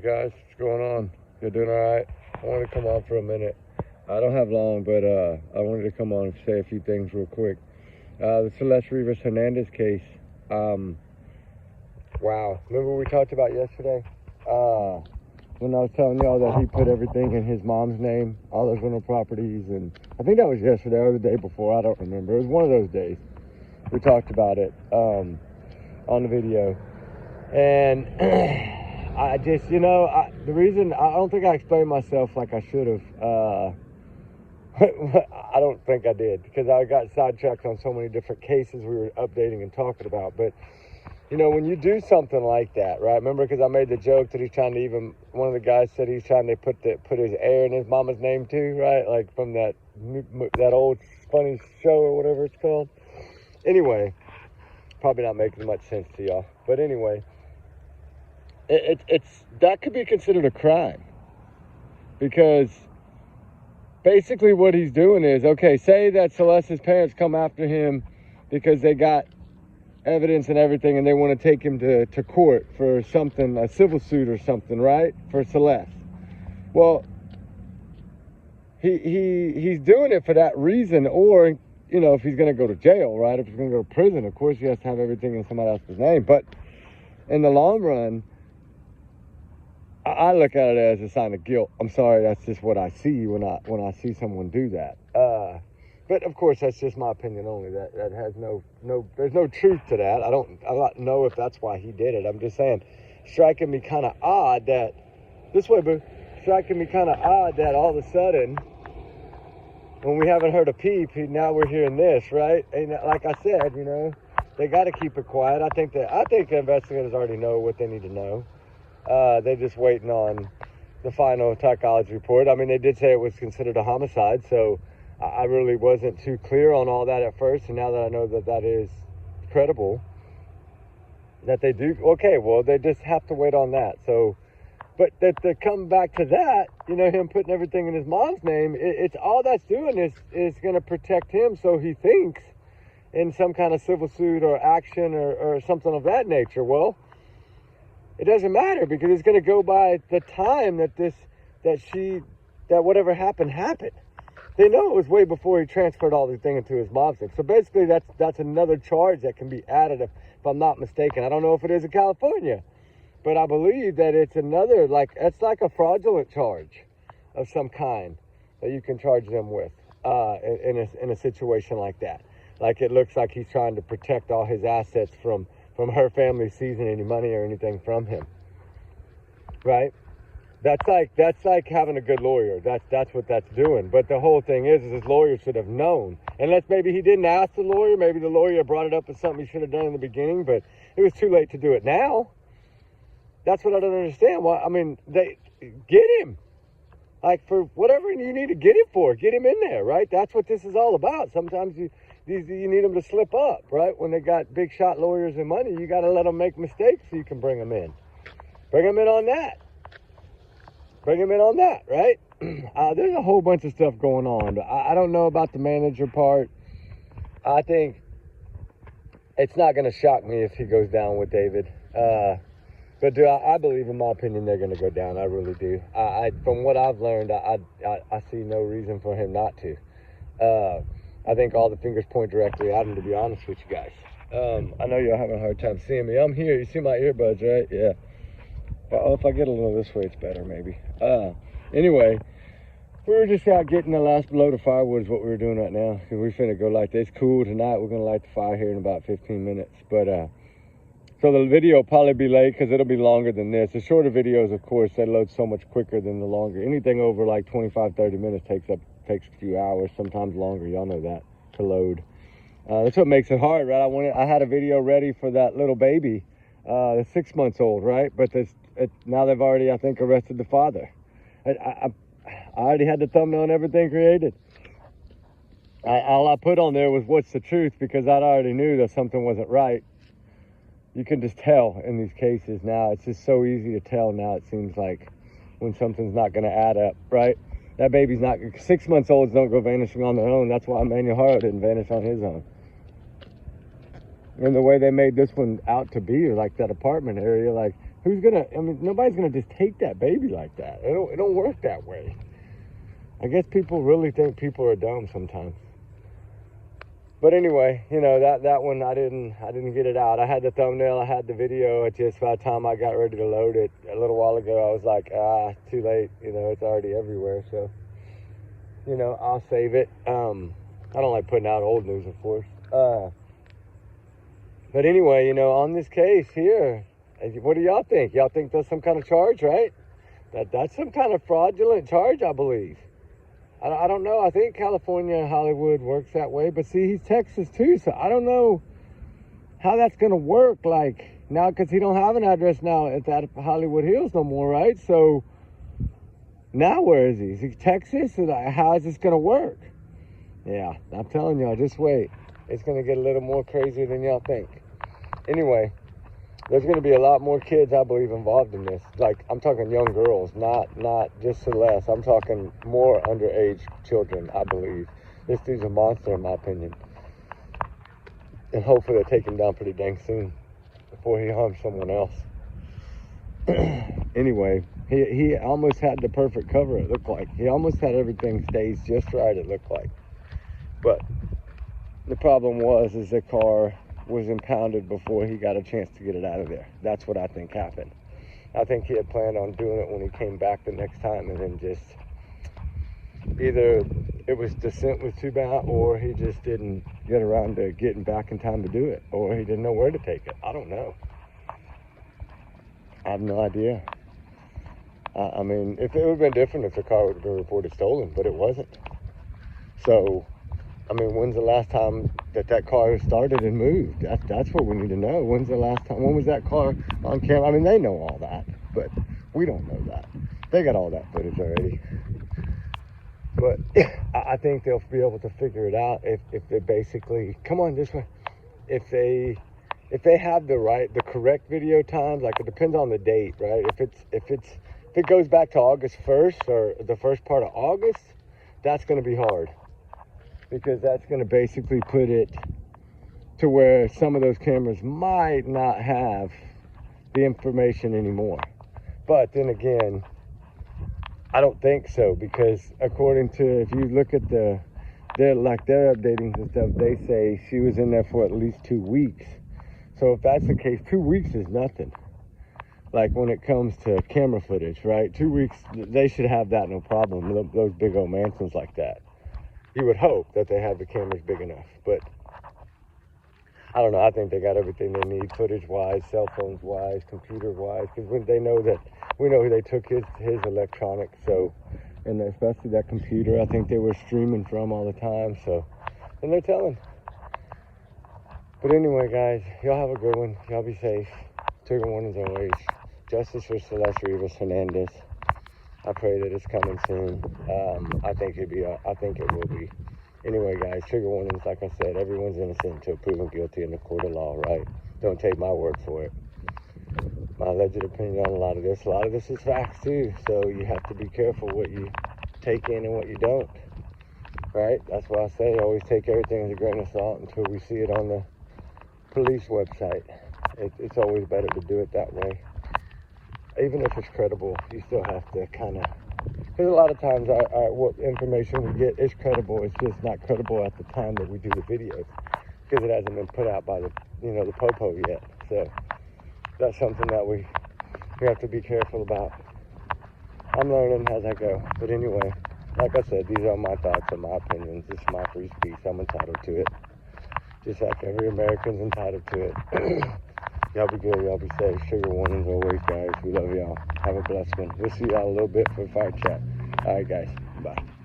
Hey guys, what's going on? You're doing alright? I wanted to come on for a minute. I don't have long, but I wanted to come on and say a few things real quick. The Celeste Rivas Hernandez case. Wow. Remember what we talked about yesterday? When I was telling y'all that he put everything in his mom's name, all those rental properties, and I think that was yesterday or the day before. I don't remember. It was one of those days. We talked about it on the video. And I just, the reason, I don't think I explained myself like I should have. I don't think I did, because I got sidetracked on so many different cases we were updating and talking about. But, when you do something like that, right? Remember, because I made the joke that he's trying to one of the guys said he's trying to put his heir in his mama's name too, right? Like from that old funny show or whatever it's called. Anyway, probably not making much sense to y'all. But anyway, it's that could be considered a crime, because basically what he's doing is, okay, say that Celeste's parents come after him because they got evidence and everything and they want to take him to court for something, a civil suit or something, right, for Celeste. Well, he's doing it for that reason. Or if he's going to go to jail, right, if he's going to go to prison, of course he has to have everything in somebody else's name. But in the long run, I look at it as a sign of guilt. I'm sorry, that's just what I see when I see someone do that. But of course, that's just my opinion only. That has there's no truth to that. I don't know if that's why he did it. I'm just saying, striking me kind of odd that striking me kind of odd that all of a sudden, when we haven't heard a peep, now we're hearing this, right? And like I said, they got to keep it quiet. I think the investigators already know what they need to know. They're just waiting on the final toxicology report. I mean, they did say it was considered a homicide, so I really wasn't too clear on all that at first. And now that I know that is credible, that they do, okay, well, they just have to wait on that. So, but that to come back to that, him putting everything in his mom's name, it's all that's doing is going to protect him, so he thinks, in some kind of civil suit or action or something of that nature. Well, it doesn't matter, because it's going to go by the time that whatever happened. They know it was way before he transferred all the thing into his mom's name. So basically, that's another charge that can be added, if I'm not mistaken. I don't know if it is in California, but I believe that it's another, it's like a fraudulent charge of some kind that you can charge them with in a situation like that. Like, it looks like he's trying to protect all his assets from her family seizing any money or anything from him, right? That's like having a good lawyer. That's what that's doing. But the whole thing is his lawyer should have known. Unless maybe he didn't ask the lawyer. Maybe the lawyer brought it up as something he should have done in the beginning, but it was too late to do it now. That's what I don't understand. Why? I mean, they get him. Like, for whatever you need to get him for, get him in there, right? That's what this is all about. Sometimes you need them to slip up, right? When they got big shot lawyers and money, you got to let them make mistakes so you can bring them in. Bring them in on that. Right? There's a whole bunch of stuff going on. I don't know about the manager part. I think it's not going to shock me if he goes down with David. But I believe, in my opinion, they're going to go down. I really do. From what I've learned, I see no reason for him not to. I think all the fingers point directly at him, to be honest with you guys. I know you're having a hard time seeing me. I'm here. You see my earbuds, right? Yeah. Well, if I get a little this way, it's better, maybe. Anyway, we were just out getting the last load of firewood is what we were doing right now. We're finna go light this. It's cool tonight. We're going to light the fire here in about 15 minutes. But, so the video will probably be late because it'll be longer than this. The shorter videos, of course, they load so much quicker than the longer. Anything over like 25, 30 minutes takes a few hours, sometimes longer. Y'all know that, to load. That's what makes it hard, right? I had a video ready for that little baby, 6 months old, right? But now they've already, I think, arrested the father. I already had the thumbnail and everything created. All I put on there was what's the truth, because I already knew that something wasn't right. You can just tell in these cases now. It's just so easy to tell now, it seems like, when something's not going to add up, right? That baby's not, 6 months olds don't go vanishing on their own. That's why Emmanuel Haro didn't vanish on his own. And the way they made this one out to be, like that apartment area, like, Who's gonna, I mean, nobody's gonna just take that baby like that. It don't work that way. I guess people really think people are dumb sometimes. But anyway, you know, that one, I didn't get it out. I had the thumbnail, I had the video. It just, by the time I got ready to load it a little while ago, I was like, too late. You know, it's already everywhere. So, you know, I'll save it. I don't like putting out old news, of course. But anyway, you know, on this case here, what do y'all think? Y'all think that's some kind of charge, right? That's some kind of fraudulent charge, I believe. I don't know. I think California and Hollywood works that way. But see, he's Texas too, so I don't know how that's going to work. Like, now, because he don't have an address now at that Hollywood Hills no more, right? So, now where is he? Is he Texas? How is this going to work? Yeah, I'm telling y'all, just wait. It's going to get a little more crazy than y'all think. Anyway, there's going to be a lot more kids, I believe, involved in this. Like, I'm talking young girls, not just Celeste. I'm talking more underage children, I believe. This dude's a monster, in my opinion. And hopefully they take him down pretty dang soon before he harms someone else. Anyway, he almost had the perfect cover, it looked like. He almost had everything staged just right, it looked like. But the problem was the car was impounded before he got a chance to get it out of there. That's what I think happened. I think he had planned on doing it when he came back the next time, and then just either it was descent was too bad, or he just didn't get around to getting back in time to do it, or he didn't know where to take it. I don't know. I have no idea. I mean, if it would have been different if the car would have been reported stolen, but it wasn't. So, I mean, when's the last time that car started and moved? That's what we need to know. When's the last time? When was that car on camera? I mean, they know all that, but we don't know that. They got all that footage already. But I think they'll be able to figure it out if they basically, come on this way, if they have the correct video times. Like, it depends on the date, right? If it goes back to August 1st or the first part of August, that's going to be hard. Because that's going to basically put it to where some of those cameras might not have the information anymore. But then again, I don't think so, because according to, if you look at their updatings and stuff, they say she was in there for at least 2 weeks. So if that's the case, 2 weeks is nothing. Like, when it comes to camera footage, right? 2 weeks, they should have that no problem. Those big old mansions like that. You would hope that they have the cameras big enough, but I don't know. I think they got everything they need, footage-wise, cell phones-wise, computer-wise, because when they know that, we know they took his electronics, so, and especially that computer, I think they were streaming from all the time, so, and they're telling. But anyway, guys, y'all have a good one. Y'all be safe. Trigger warnings always. Justice for Celeste Rivas Hernandez. I pray that it's coming soon. I think it will be. Anyway, guys, trigger warnings, like I said, everyone's innocent until proven guilty in the court of law, right? Don't take my word for it. My alleged opinion on a lot of this is facts too, so you have to be careful what you take in and what you don't, right? That's why I say always take everything with a grain of salt until we see it on the police website. It's always better to do it that way. Even if it's credible, you still have to kind of, because a lot of times what information we get is credible. It's just not credible at the time that we do the videos, because it hasn't been put out by the popo yet. So that's something that we have to be careful about. I'm learning as I go. But anyway, like I said, these are my thoughts and my opinions. This is my free speech. I'm entitled to it, just like every American's entitled to it. Y'all be good, y'all be safe. Trigger warnings always, guys. We love y'all. Have a blessed one. We'll see y'all a little bit for Fire Chat. All right, guys. Bye.